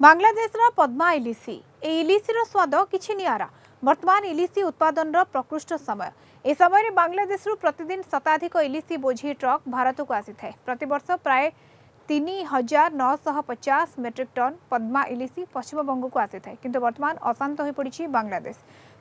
बांग्लादेशर पद्मा इलिसी इलिसीर स्वाद किछि नियारा। वर्तमान इलिसी उत्पादन प्रकृष्ट समय। ए समय बांग्लादेश प्रतिदिन शताधिक इलिसी बोझी ट्रक भारत को आसी थाए। प्रतिवर्ष प्राय 3950 मेट्रिक टन पद्मा इलिसी पश्चिमबंग को आसी थाए, किंतु वर्तमान अशांत हो पड़ी बांग्लादेश,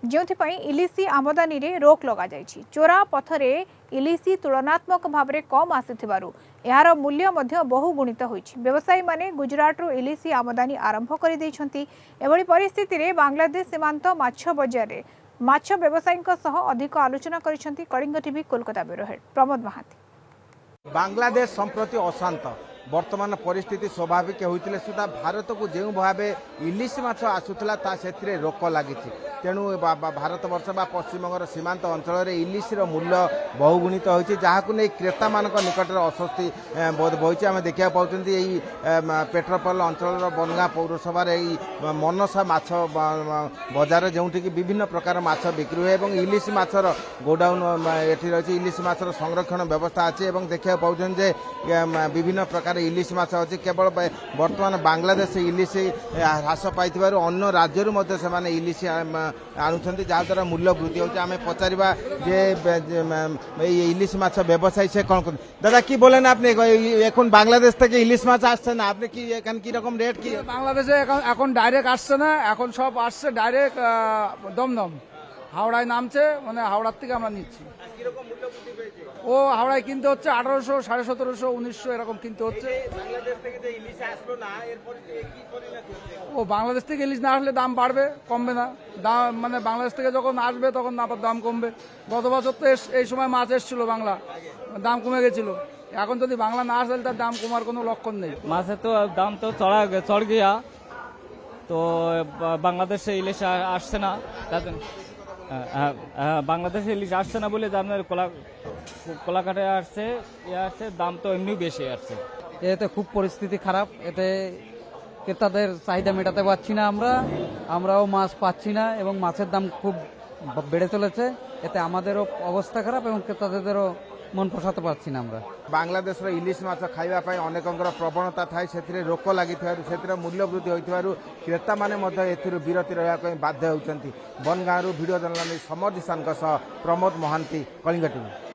जो इलिसी आमदानी रे रोक लगा जाइछि। चोरा पथरे इलिसी तुलनात्मक भाव में कम आसुथिबारु यार मूल्य मध्य बहुगुणित होइछि। व्यवसायी माने गुजरात इलिसी आमदानी आरंभ कर दैछन्ति। एभली परिस्थिति रे बांग्लादेश सीमांत माछ बजार रे माछ व्यवसायी अधिक आलोचना करिसेंति। Kalinga TV Kolkata bureau head Pramod Mohanty. Bangladesh संप्रति अशांत वर्तमान परिस्थिति स्वाभाविक होते सुधा भारत को जो भाव इलिश माछ आसूला से रोक लगी। तेणु भारत वर्ष पश्चिमबंगर सीमांत अंचल इलिशर मूल्य बहुगुणित होती, जहाँ नहीं क्रेता मान निकट में अस्वस्ति बोध बही। आम देखा पाँच पेट्रोपल अंचल बनगा पौरसभा मनसा माछ बजार जो विभिन्न प्रकार माछ बिक्री हुए और इलिश माछर गोडाउन ये रही। इलिश माछर संरक्षण व्यवस्था अच्छी और देखा पाँच विभिन्न प्रकार इलिश माछ अच्छी। केवल वर्तमान बांग्लादेश इलिश ह्रास पाई अन्य राज्य से इलिश आणुंट, जहाद्वारा मूल्य वृद्धि होती। आम पचारा जे इलिश माछ व्यवसायी से कौन कर दादा की बोलें आपने এখন বাংলাদেশ থেকে ইলিশ মাছ আসছে না, আপনি কি এখানে কি রকম রেট কি? বাংলাদেশে এখন ডাইরেক্ট আসছে না, এখন সব আসছে ডাইরেক্ট দমদম হাওড়ায় নামছে, মানে হাওড়ার থেকে আমরা নিচ্ছি। ও হাওড়ায় কিনতে হচ্ছে 1800, 1750, 1900 এরকম কিনতে হচ্ছে। ও বাংলাদেশ থেকে ইলিশ না আসলে দাম বাড়বে, কমবে না। দাম মানে বাংলাদেশ থেকে যখন আসবে তখন দাম কমবে। গত বছর তো এই সময় মাছ এসেছিল বাংলা, দাম কমে গেছিল। এখন যদি বাংলা না আসলে তার দাম কমার কোনো লক্ষণ নেই। মাছের তো দাম তো চড় গিয়া, তো বাংলাদেশে ইলিশ আসছে না। বাংলাদেশে ইলিশ আসছে না বলে আপনার কোলাঘাটে আসছে, দাম তো এমনি বেশি আসছে। এতে খুব পরিস্থিতি খারাপ। এতে ক্রেতাদের চাহিদা মেটাতে পারছি না, আমরাও মাছ পাচ্ছি না এবং মাছের দাম খুব বেড়ে চলেছে। এতে আমাদেরও অবস্থা খারাপ এবং ক্রেতাদেরও মন পোষাতে পারছি না। আমরা বাংলাদেশের ইলিশ মাছ খাইবা অনেকঙ্কর প্রবণতা থাকে, সেথিরে রোক লাগি সেথিরে মূল্য বৃদ্ধি হইতিবারু ক্রেতা মানে এথিরু বিরতি রহবা বাধ্য होउछन्ति। बनगाँव भिडियो जर्नलिस्ट समर दिशानक सह प्रमोद महांती, कलिंग टीवी।